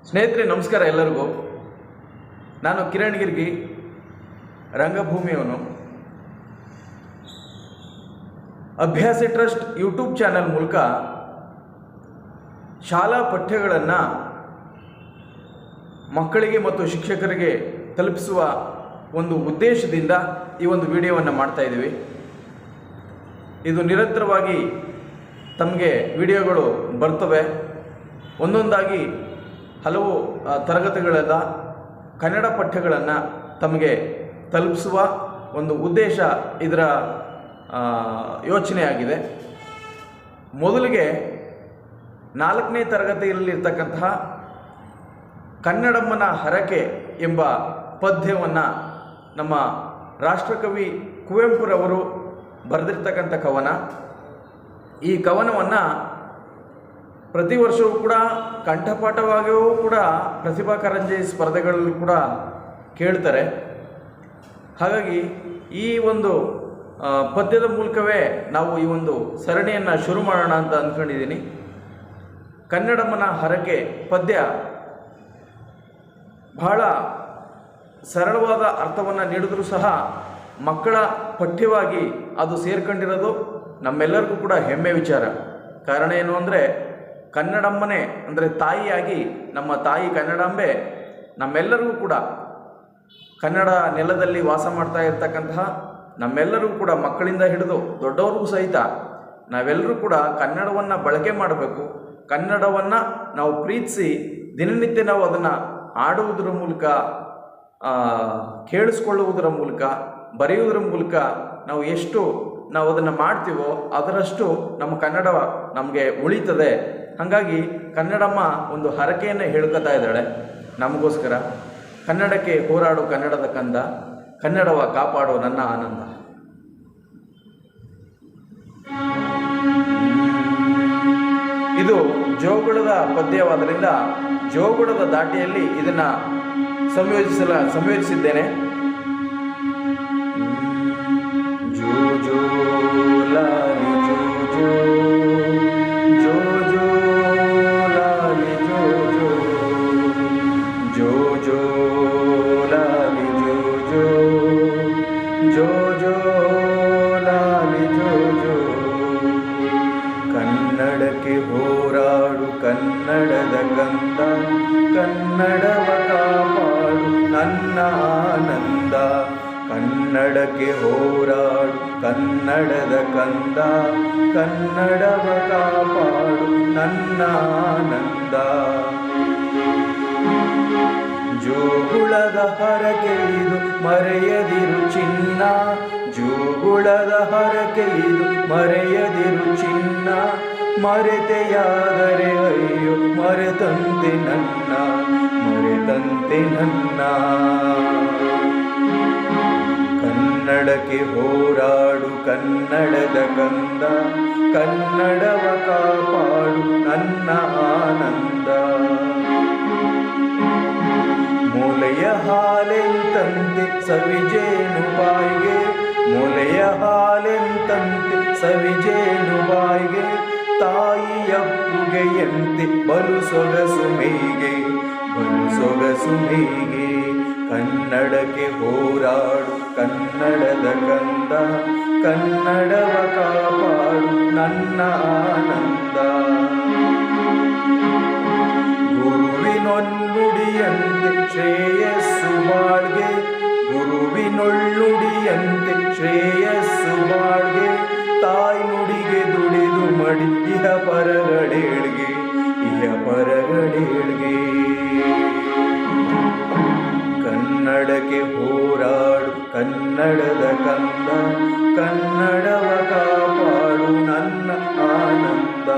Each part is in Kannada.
ಸ್ನೇಹಿತರೆ ನಮಸ್ಕಾರ ಎಲ್ಲರಿಗೂ. ನಾನು ಕಿರಣ್ ಗಿರ್ಗಿ, ರಂಗಭೂಮಿಯವನು. ಅಭ್ಯಾಸಿ ಟ್ರಸ್ಟ್ ಯೂಟ್ಯೂಬ್ ಚಾನಲ್ ಮೂಲಕ ಶಾಲಾ ಪಠ್ಯಗಳನ್ನು ಮಕ್ಕಳಿಗೆ ಮತ್ತು ಶಿಕ್ಷಕರಿಗೆ ತಲುಪಿಸುವ ಒಂದು ಉದ್ದೇಶದಿಂದ ಈ ಒಂದು ವಿಡಿಯೋವನ್ನು ಮಾಡ್ತಾ ಇದ್ದೀವಿ. ಇದು ನಿರಂತರವಾಗಿ ತಮಗೆ ವಿಡಿಯೋಗಳು ಬರ್ತವೆ. ಒಂದೊಂದಾಗಿ ಹಲವು ತರಗತಿಗಳೆಲ್ಲ ಕನ್ನಡ ಪಠ್ಯಗಳನ್ನು ತಮಗೆ ತಲುಪಿಸುವ ಒಂದು ಉದ್ದೇಶ ಇದರ ಯೋಚನೆಯಾಗಿದೆ. ಮೊದಲಿಗೆ 4ನೇ ತರಗತಿಯಲ್ಲಿರ್ತಕ್ಕಂತಹ ಕನ್ನಡಮ್ಮನ ಹರಕೆ ಎಂಬ ಪದ್ಯವನ್ನು ನಮ್ಮ ರಾಷ್ಟ್ರಕವಿ ಕುವೆಂಪುರವರು ಬರೆದಿರ್ತಕ್ಕಂಥ ಕವನ. ಈ ಕವನವನ್ನು ಪ್ರತಿ ವರ್ಷವೂ ಕೂಡ ಕಂಠಪಾಠವಾಗಿಯೂ ಕೂಡ ಪ್ರತಿಭಾ ಕಾರಂಜಿ ಸ್ಪರ್ಧೆಗಳಲ್ಲೂ ಕೂಡ ಕೇಳ್ತಾರೆ. ಹಾಗಾಗಿ ಈ ಒಂದು ಪದ್ಯದ ಮೂಲಕವೇ ನಾವು ಈ ಒಂದು ಸರಣಿಯನ್ನು ಶುರು ಮಾಡೋಣ ಅಂತ ಅಂದ್ಕೊಂಡಿದ್ದೀನಿ. ಕನ್ನಡಮ್ಮನ ಹರಕೆ ಪದ್ಯ ಬಹಳ ಸರಳವಾದ ಅರ್ಥವನ್ನು ನೀಡಿದರೂ ಸಹ ಮಕ್ಕಳ ಪಠ್ಯವಾಗಿ ಅದು ಸೇರ್ಕೊಂಡಿರೋದು ನಮ್ಮೆಲ್ಲರಿಗೂ ಕೂಡ ಹೆಮ್ಮೆ ವಿಚಾರ. ಕಾರಣ ಏನು ಅಂದರೆ, ಕನ್ನಡಮ್ಮನೇ ಅಂದರೆ ತಾಯಿಯಾಗಿ ನಮ್ಮ ತಾಯಿ ಕನ್ನಡಾಂಬೆ ನಮ್ಮೆಲ್ಲರಿಗೂ ಕೂಡ ಕನ್ನಡ ನೆಲದಲ್ಲಿ ವಾಸ ಮಾಡ್ತಾ ಇರ್ತಕ್ಕಂತಹ ನಮ್ಮೆಲ್ಲರಿಗೂ ಕೂಡ ಮಕ್ಕಳಿಂದ ಹಿಡಿದು ದೊಡ್ಡವ್ರಿಗೂ ಸಹಿತ ನಾವೆಲ್ಲರೂ ಕೂಡ ಕನ್ನಡವನ್ನು ಬಳಕೆ ಮಾಡಬೇಕು. ಕನ್ನಡವನ್ನು ನಾವು ಪ್ರೀತಿಸಿ ದಿನನಿತ್ಯ ನಾವು ಅದನ್ನು ಆಡುವುದರ ಮೂಲಕ, ಕೇಳಿಸ್ಕೊಳ್ಳುವುದರ ಮೂಲಕ, ಬರೆಯುವುದರ ಮೂಲಕ ನಾವು ಎಷ್ಟು ನಾವು ಅದನ್ನು ಮಾಡ್ತೀವೋ ಅದರಷ್ಟು ನಮ್ಮ ಕನ್ನಡ ನಮಗೆ ಉಳಿತದೆ. ಹಾಗಾಗಿ ಕನ್ನಡಮ್ಮ ಒಂದು ಹರಕೆಯನ್ನು ಹೇಳ್ಕೊತಾ ಇದ್ದಾಳೆ ನಮಗೋಸ್ಕರ. ಕನ್ನಡಕ್ಕೆ ಹೋರಾಡು ಕನ್ನಡದ ಕಂದ, ಕನ್ನಡವ ಕಾಪಾಡು ನನ್ನ ಆನಂದ. ಇದು ಜೋಗುಳದ ಪದ್ಯವಾದ್ದರಿಂದ ಜೋಗುಳದ ದಾಟಿಯಲ್ಲಿ ಇದನ್ನು ಸಂಯೋಜಿಸಿದ್ದೇನೆ. ಜೋ ಜೋ ಲಾಲಿ ಜೋ ಜೋ, ಜೋ ಜೋ ಲಾಲಿ ಜೋ ಜೋ, ಜೋ ಜೋ ಲಾಲಿ ಜೋ ಜೋ, ಜೋ ಜೋ ಲಾಲಿ ಜೋ ಜೋ. ಕನ್ನಡಕ್ಕೆ ಹೋರಾಡು ಕನ್ನಡದ ಕಂದ, ಕನ್ನಡವ ಕಾಪಾಡು ನನ್ನ ಆನಂದ. ಕನ್ನಡಕ್ಕೆ ಹೋರಾಡು ಕನ್ನಡದ ಕಂದ, ಕನ್ನಡವ ಕಾಪಾಡು ನನ್ನ ಆನಂದ. ಜೋಗುಳದ ಹರಕೆ ಇದು ಮರೆಯದಿರು ಚಿನ್ನ, ಜೋಗುಳದ ಹರಕೆ ಇದು ಮರೆಯದಿರು ಚಿನ್ನ. ಮರೆತೆಯಾದರೆ ಅಯ್ಯೋ ಮರೆತಂತೆ ನನ್ನ, ಮರೆತಂತೆ ನನ್ನ. ಕನ್ನಡಕ್ಕೆ ಹೋರಾಡು ಕನ್ನಡದ ಕಂದ, ಕನ್ನಡವ ಕಾಪಾಡು ನನ್ನ ಆನಂದ. ಮೊಲೆಯ ಹಾಲೆಂತಂತೆ ಸವಿಜೇನು ಬಾಯಿಗೆ, ಮೊಲೆಯ ಹಾಲೆಂತಂತೆ ಸವಿಜೇನು ಬಾಯಿಗೆ. ತಾಯಿಯಪ್ಪುಗೆಯಂತೆ ಬಲು ಸೊಗಸು ಮೇಗೆ, ಬಲು ಸೊಗಸು ಮೇಗೆ. ಕನ್ನಡಕ್ಕೆ ಹೋರಾಡು ಕನ್ನಡದ ಕಂದ, ಕನ್ನಡವ ಕಾಪಾಡು ನನ್ನ ಆನಂದ. ಗುರುವಿನೊಳ್ಳುಡಿಯಂತೆ ಶ್ರೇಯಸ್ಸು ಬಾಳ್ಗೆ, ಗುರುವಿನೊಳ್ಳುಡಿಯಂತೆ ಶ್ರೇಯಸ್ಸು ಬಾಳ್ಗೆ. ತಾಯಿ ನುಡಿಗೆ ದುಡಿದು ಮಡಿ ಇಹ ಪರಗಳೇಳ್ಗೆ, ಇಹ ಪರಗಳೇಳ್ಗೆ. ಕನ್ನಡಕ್ಕೆ ಹೋರಾಡು ಕನ್ನಡದ ಕಂದ, ಕನ್ನಡವ ಕಾಪಾಡು ನನ್ನ ಆನಂದ.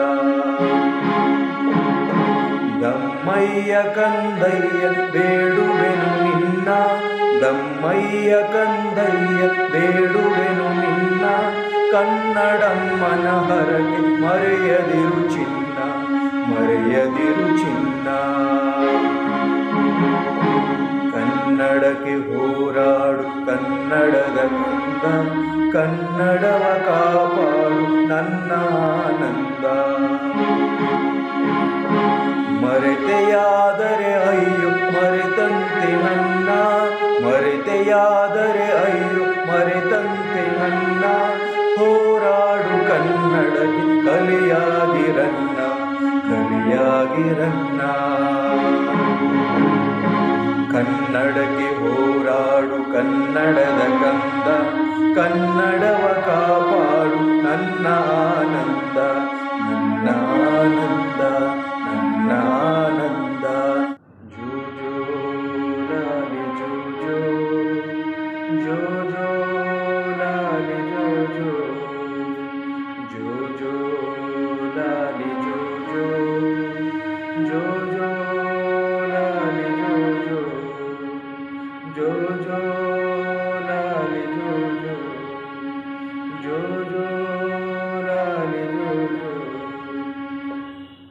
ದಮ್ಮಯ್ಯ ಕಂದಯ್ಯ ಬೇಡುವೆನು ನಿನ್ನ, ದಮ್ಮಯ್ಯ ಕಂದಯ್ಯ ಬೇಡುವೆನು ನಿನ್ನ. ಕನ್ನಡಮ್ಮನ ಹರಕೆ ಮರೆಯದಿರು ಚಿನ್ನ, ಮರೆಯದಿರು ಚಿನ್ನ. ಕನ್ನಡಕ್ಕೆ ಹೋರಾಡು ಕನ್ನಡದ ಕಂದ, ಕನ್ನಡವ ಕಾಪಾಡು ನನ್ನ ಆನಂದ. ಮರೆತೆಯಾದರೆ ವೀರನ್ನ. ಕನ್ನಡಕ್ಕೆ ಹೋರಾಡು ಕನ್ನಡದ ಕಂದ, ಕನ್ನಡವ ಕಾಪಾಡು ನನ್ನ ಆನಂದ, ನನ್ನ ಆನಂದ, ನನ್ನ ಆನಂದ. ಜೋ ಲಾಲಿ ಜೋ ಜೋ, ಜೋ ಜೋ ಲಾಲಿ ಜೋ ಜೋ, ಜೋ ಜೋ ಲಾಲಿ ಜೋ ಜೋ, ಜೋ ಜೋ ಲಾಲಿ ಜೋ ಜೋ, ಜೋ ಜೋ ಲಾಲಿ ಜೋ ಜೋ, ಜೋ ಜೋ ಲಾಲಿ ಜೋ ಜೋ.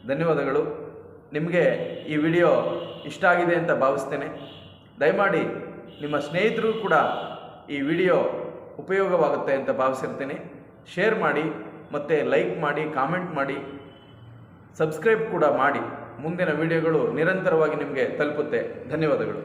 ಧನ್ಯವಾದಗಳು. ನಿಮಗೆ ಈ ವಿಡಿಯೋ ಇಷ್ಟ ಆಗಿದೆ ಅಂತ ಭಾವಿಸ್ತೇನೆ. ದಯಮಾಡಿ ನಿಮ್ಮ ಸ್ನೇಹಿತರು ಕೂಡ ಈ ವಿಡಿಯೋ ಉಪಯೋಗವಾಗುತ್ತೆ ಅಂತ ಭಾವಿಸಿರ್ತೀನಿ. ಶೇರ್ ಮಾಡಿ ಮತ್ತು ಲೈಕ್ ಮಾಡಿ, ಕಾಮೆಂಟ್ ಮಾಡಿ, ಸಬ್ಸ್ಕ್ರೈಬ್ ಕೂಡ ಮಾಡಿ. ಮುಂದಿನ ವಿಡಿಯೋಗಳು ನಿರಂತರವಾಗಿ ನಿಮಗೆ ತಲುಪುತ್ತೆ. ಧನ್ಯವಾದಗಳು.